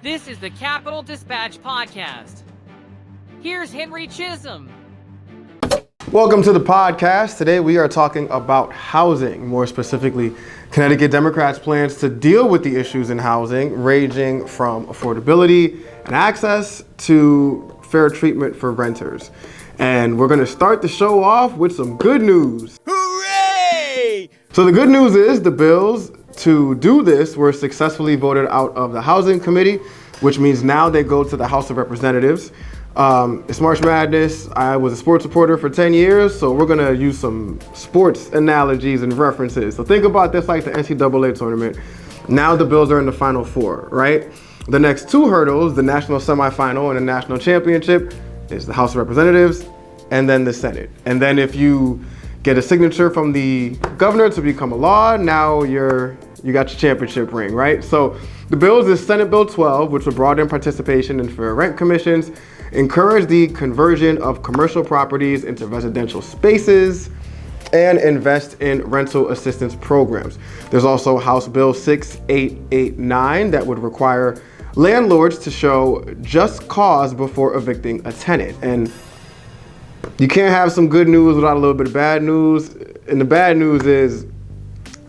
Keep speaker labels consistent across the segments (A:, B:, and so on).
A: This is the Capital Dispatch Podcast. Here's Henry Chisholm.
B: Welcome to the podcast. Today we are talking about housing, more specifically Connecticut Democrats' plans to deal with the issues in housing, ranging from affordability and access to fair treatment for renters. And we're going to start the show off with some good news.
C: Hooray!
B: So the good news is the bills to do this were successfully voted out of the Housing Committee, which means now they go to the House of Representatives. It's March Madness. I was a sports reporter for 10 years, so we're gonna use some sports analogies and references. So think about this like the NCAA tournament. Now the bills are in the Final Four, right? The next two hurdles, the national semifinal and the national championship, is the House of Representatives and then the Senate. And then if you get a signature from the governor to become a law, now you got your championship ring, right? So the bills is Senate Bill 12, which would broaden participation in fair rent commissions, encourage the conversion of commercial properties into residential spaces, and invest in rental assistance programs. There's also House Bill 6889 that would require landlords to show just cause before evicting a tenant. And you can't have some good news without a little bit of bad news. And the bad news is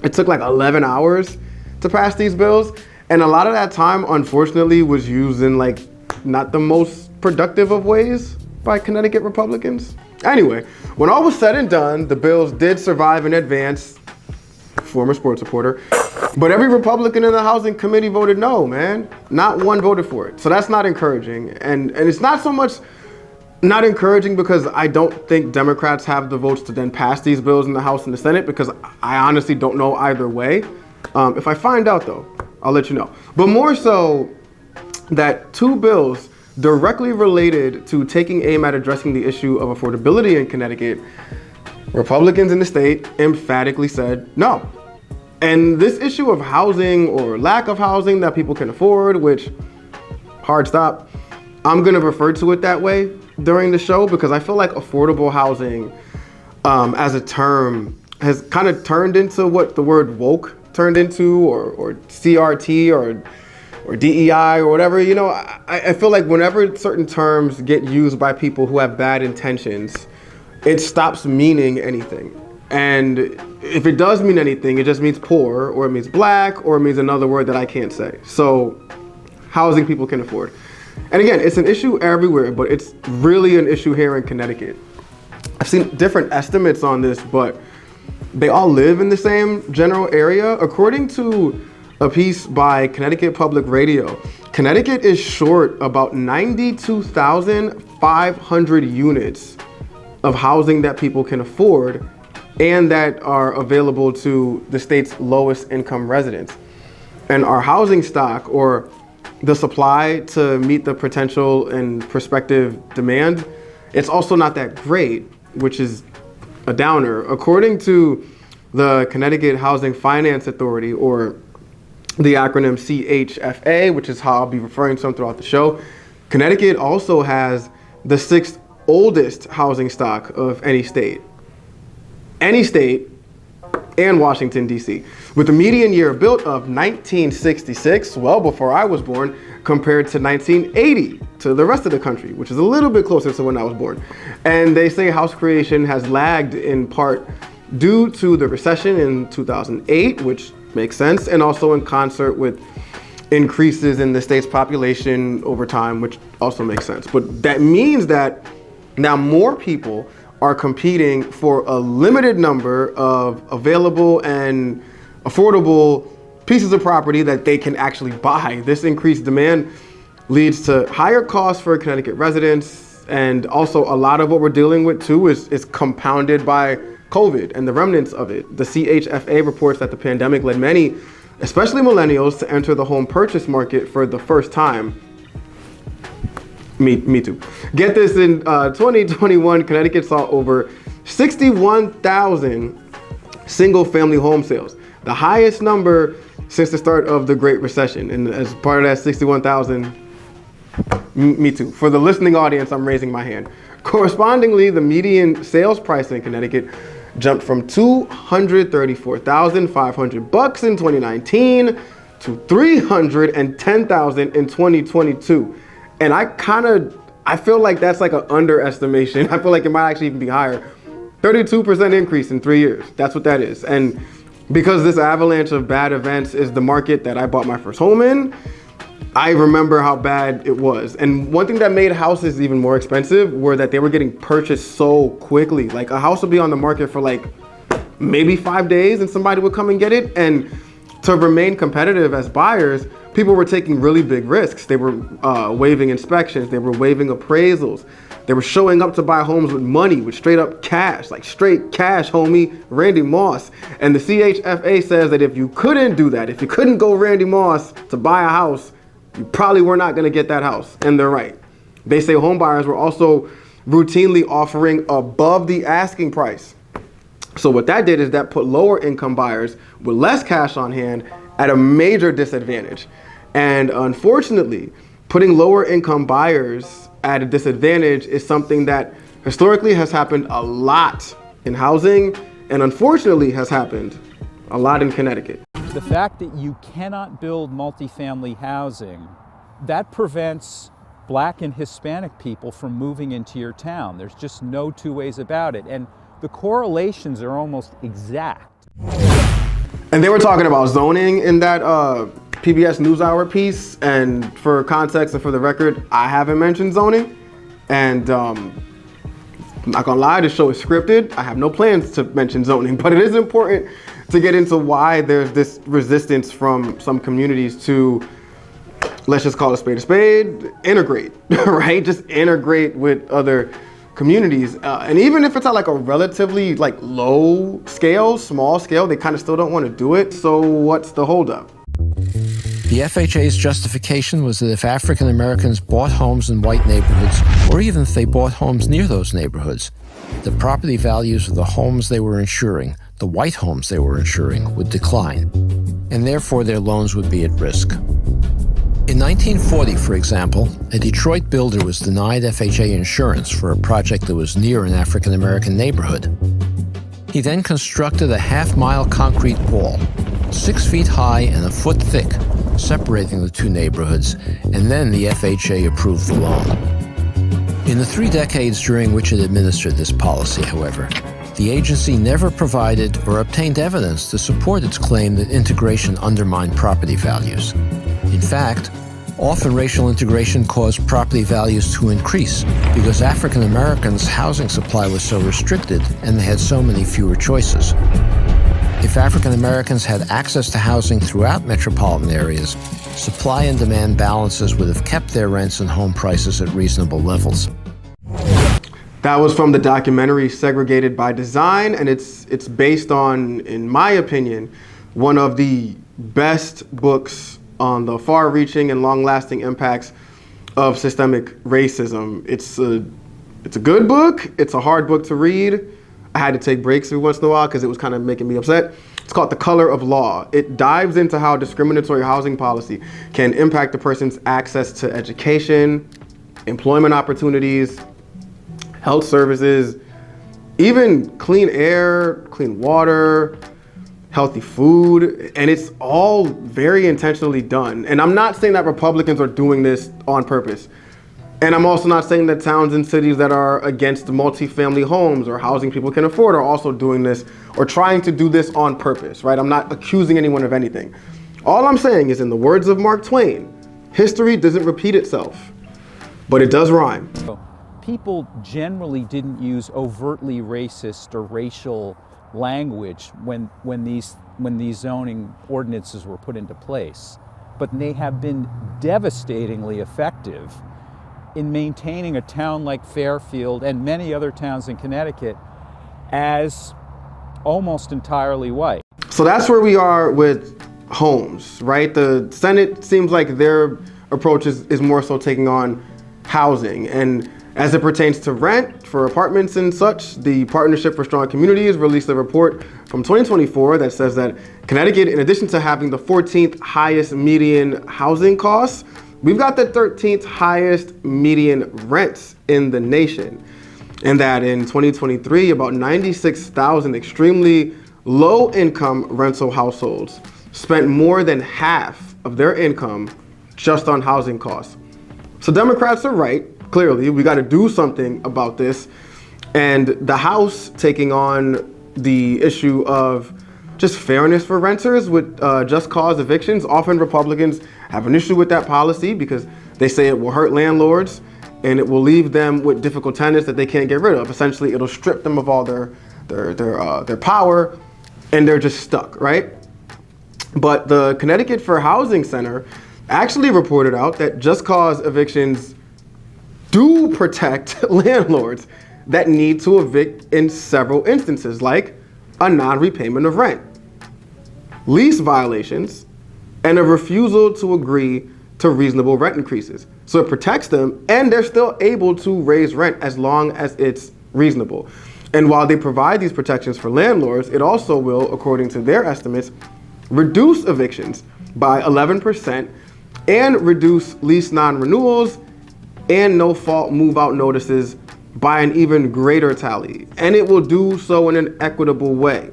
B: it took like 11 hours to pass these bills. And a lot of that time, unfortunately, was used in like not the most productive of ways by Connecticut Republicans. Anyway, when all was said and done, the bills did survive and advance, former sports reporter, but every Republican in the Housing Committee voted no, man. Not one voted for it. So that's not encouraging. And it's not so much not encouraging because I don't think Democrats have the votes to then pass these bills in the House and the Senate, because I honestly don't know either way. If I find out though, I'll let you know. But more so that two bills directly related to taking aim at addressing the issue of affordability in Connecticut, Republicans in the state emphatically said no. And this issue of housing or lack of housing that people can afford, which, hard stop, I'm gonna refer to it that way during the show because I feel like affordable housing as a term has kind of turned into what the word woke turned into, or CRT or DEI or whatever. You know, I feel like whenever certain terms get used by people who have bad intentions, it stops meaning anything. And if it does mean anything, it just means poor, or it means black, or it means another word that I can't say. So housing people can afford. And again, it's an issue everywhere, but it's really an issue here in Connecticut. I've seen different estimates on this, but they all live in the same general area. According to a piece by Connecticut Public Radio, Connecticut is short about 92,500 units of housing that people can afford and that are available to the state's lowest income residents. And our housing stock, or the supply to meet the potential and prospective demand, it's also not that great, which is a downer. According to the Connecticut Housing Finance Authority, or the acronym CHFA, which is how I'll be referring to them throughout the show, Connecticut also has the sixth oldest housing stock of any state. Any state and Washington, D.C., with a median year built of 1966, well before I was born, compared to 1980 to the rest of the country, which is a little bit closer to when I was born. And they say house creation has lagged in part due to the recession in 2008, which makes sense, and also in concert with increases in the state's population over time, which also makes sense. But that means that now more people are competing for a limited number of available and affordable pieces of property that they can actually buy. This increased demand leads to higher costs for Connecticut residents, and also a lot of what we're dealing with too is compounded by COVID and the remnants of it. The CHFA reports that the pandemic led many, especially millennials, to enter the home purchase market for the first time. Me too. Get this, in 2021, Connecticut saw over 61,000 single-family home sales, the highest number since the start of the Great Recession. And as part of that 61,000, me too. For the listening audience, I'm raising my hand. Correspondingly, the median sales price in Connecticut jumped from $234,500 in 2019 to 310,000 in 2022. And I feel like that's like an underestimation. I feel like it might actually even be higher. 32% increase in 3 years. That's what that is. And because this avalanche of bad events is the market that I bought my first home in, I remember how bad it was. And one thing that made houses even more expensive were that they were getting purchased so quickly. Like a house would be on the market for like maybe 5 days and somebody would come and get it. And to remain competitive as buyers, people were taking really big risks. They were waiving inspections, they were waiving appraisals. They were showing up to buy homes with money, with straight up cash, like straight cash, homie, Randy Moss. And the CHFA says that if you couldn't do that, if you couldn't go Randy Moss to buy a house, you probably were not gonna get that house. And they're right. They say home buyers were also routinely offering above the asking price. So what that did is that put lower income buyers with less cash on hand at a major disadvantage. And unfortunately, putting lower income buyers at a disadvantage is something that historically has happened a lot in housing and unfortunately has happened a lot in Connecticut.
D: The fact that you cannot build multifamily housing, that prevents Black and Hispanic people from moving into your town. There's just no two ways about it. And the correlations are almost exact.
B: And they were talking about zoning in that PBS NewsHour piece, and for context and for the record, I haven't mentioned zoning, and I'm not gonna lie, this show is scripted. I have no plans to mention zoning, but it is important to get into why there's this resistance from some communities to, let's just call a spade, integrate, right? Just integrate with other communities. And even if it's at like a relatively like low scale, small scale, they kind of still don't want to do it. So what's the holdup?
E: The FHA's justification was that if African Americans bought homes in white neighborhoods, or even if they bought homes near those neighborhoods, the property values of the homes they were insuring, the white homes they were insuring, would decline, and therefore their loans would be at risk. In 1940, for example, a Detroit builder was denied FHA insurance for a project that was near an African American neighborhood. He then constructed a half-mile concrete wall, 6 feet high and a foot thick, separating the two neighborhoods, and then the FHA approved the loan. In the 3 decades during which it administered this policy, however, the agency never provided or obtained evidence to support its claim that integration undermined property values. In fact, often racial integration caused property values to increase because African Americans' housing supply was so restricted and they had so many fewer choices. If African Americans had access to housing throughout metropolitan areas, supply and demand balances would have kept their rents and home prices at reasonable levels.
B: That was from the documentary Segregated by Design, and it's based on, in my opinion, one of the best books on the far-reaching and long-lasting impacts of systemic racism. It's a good book. It's a hard book to read. I had to take breaks every once in a while because it was kind of making me upset. It's called The Color of Law. It dives into how discriminatory housing policy can impact a person's access to education, employment opportunities, health services, even clean air, clean water, healthy food, and it's all very intentionally done. And I'm not saying that Republicans are doing this on purpose. And I'm also not saying that towns and cities that are against multifamily homes or housing people can afford are also doing this or trying to do this on purpose, right? I'm not accusing anyone of anything. All I'm saying is, in the words of Mark Twain, history doesn't repeat itself, but it does rhyme.
D: People generally didn't use overtly racist or racial language when these zoning ordinances were put into place, but they have been devastatingly effective in maintaining a town like Fairfield and many other towns in Connecticut as almost entirely white.
B: So that's where we are with homes, right? The Senate seems like their approach is more so taking on housing. And as it pertains to rent for apartments and such, the Partnership for Strong Communities released a report from 2024 that says that Connecticut, in addition to having the 14th highest median housing costs, we've got the 13th highest median rents in the nation. And that in 2023, about 96,000 extremely low-income rental households spent more than half of their income just on housing costs. So Democrats are right. Clearly, we got to do something about this. And the House taking on the issue of just fairness for renters with just cause evictions. Often Republicans have an issue with that policy because they say it will hurt landlords and it will leave them with difficult tenants that they can't get rid of. Essentially, it'll strip them of all their power, and they're just stuck, right? But the Connecticut Fair Housing Center actually reported out that just cause evictions do protect landlords that need to evict in several instances, like a non-repayment of rent, lease violations, and a refusal to agree to reasonable rent increases. So it protects them, and they're still able to raise rent as long as it's reasonable. And while they provide these protections for landlords, it also will, according to their estimates, reduce evictions by 11% and reduce lease non-renewals and no-fault move-out notices by an even greater tally. And it will do so in an equitable way,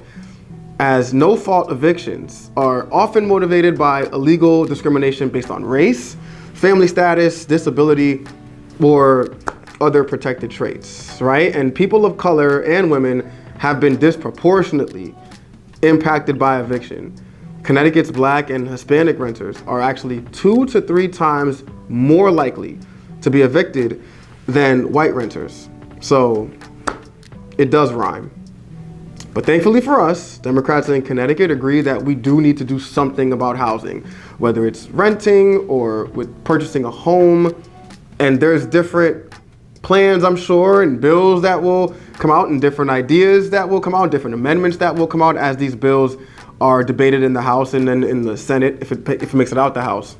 B: as no-fault evictions are often motivated by illegal discrimination based on race, family status, disability, or other protected traits, right? And people of color and women have been disproportionately impacted by eviction. Connecticut's Black and Hispanic renters are actually 2 to 3 times more likely to be evicted than white renters. So it does rhyme. But thankfully for us, Democrats in Connecticut agree that we do need to do something about housing, whether it's renting or with purchasing a home. And there's different plans, I'm sure, and bills that will come out, and different ideas that will come out, different amendments that will come out as these bills are debated in the House and then in the Senate if it makes it out the House.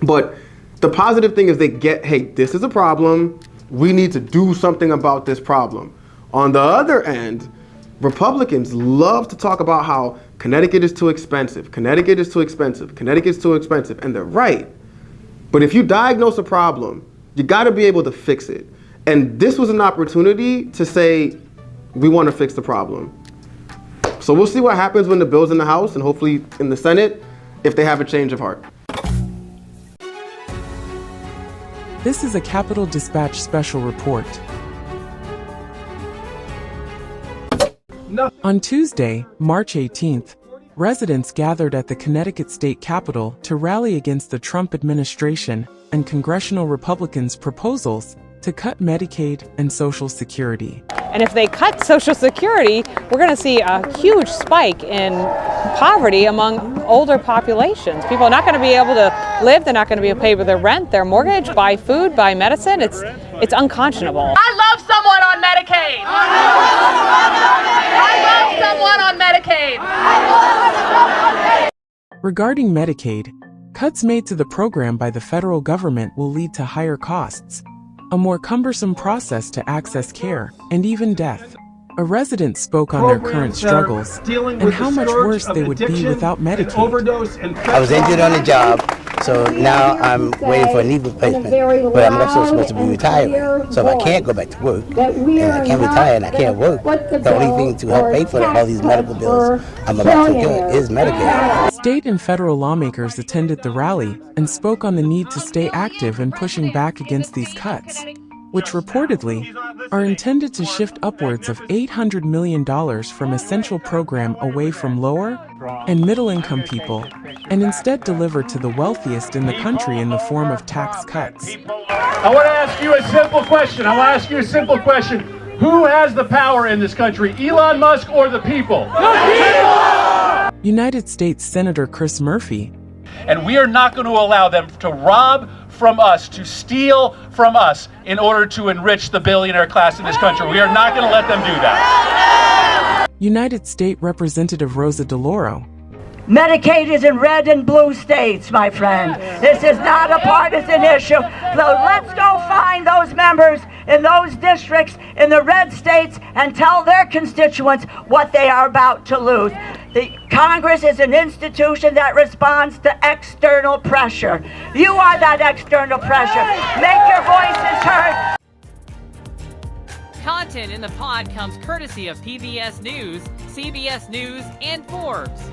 B: But the positive thing is they get, hey, this is a problem. We need to do something about this problem. On the other end, Republicans love to talk about how Connecticut is too expensive, Connecticut is too expensive, Connecticut's too expensive, and they're right. But if you diagnose a problem, you gotta be able to fix it. And this was an opportunity to say, we wanna fix the problem. So we'll see what happens when the bill's in the House and hopefully in the Senate, if they have a change of heart.
F: This is a Capitol Dispatch special report. On Tuesday, March 18th, residents gathered at the Connecticut State Capitol to rally against the Trump administration and congressional Republicans' proposals to cut Medicaid and Social Security.
G: And if they cut Social Security, we're going to see a huge spike in poverty among older populations. People are not going to be able to live. They're not going to be able to pay their rent, their mortgage, buy food, buy medicine. It's unconscionable.
A: I love someone on Medicaid. I love someone on Medicaid.
F: Regarding Medicaid, cuts made to the program by the federal government will lead to higher costs, a more cumbersome process to access care, and even death. A resident spoke on their current struggles and how much worse they would be without Medicaid.
H: I was injured on the job, so now I'm waiting for a knee replacement, but I'm also supposed to be retiring. So if I can't go back to work, and I can't retire and I can't work, the only thing to help pay for all these medical bills I'm about to get is Medicaid.
F: State and federal lawmakers attended the rally and spoke on the need to stay active in pushing back against these cuts, which reportedly are intended to shift upwards of $800 million from a central program away from lower and middle-income people, and instead deliver to the wealthiest in the country in the form of tax cuts.
I: I want to ask you a simple question. Who has the power in this country, Elon Musk or the people? The people!
F: United States Senator Chris Murphy.
I: And we are not going to allow them to rob from us, to steal from us in order to enrich the billionaire class in this country. We are not going to let them do that.
F: United States Representative Rosa DeLauro.
J: Medicaid is in red and blue states, my friend. This is not a partisan issue. So let's go find those members in those districts in the red states and tell their constituents what they are about to lose. The Congress is an institution that responds to external pressure. You are that external pressure. Make your voices heard.
A: Content in the pod comes courtesy of PBS News, CBS News, and Forbes.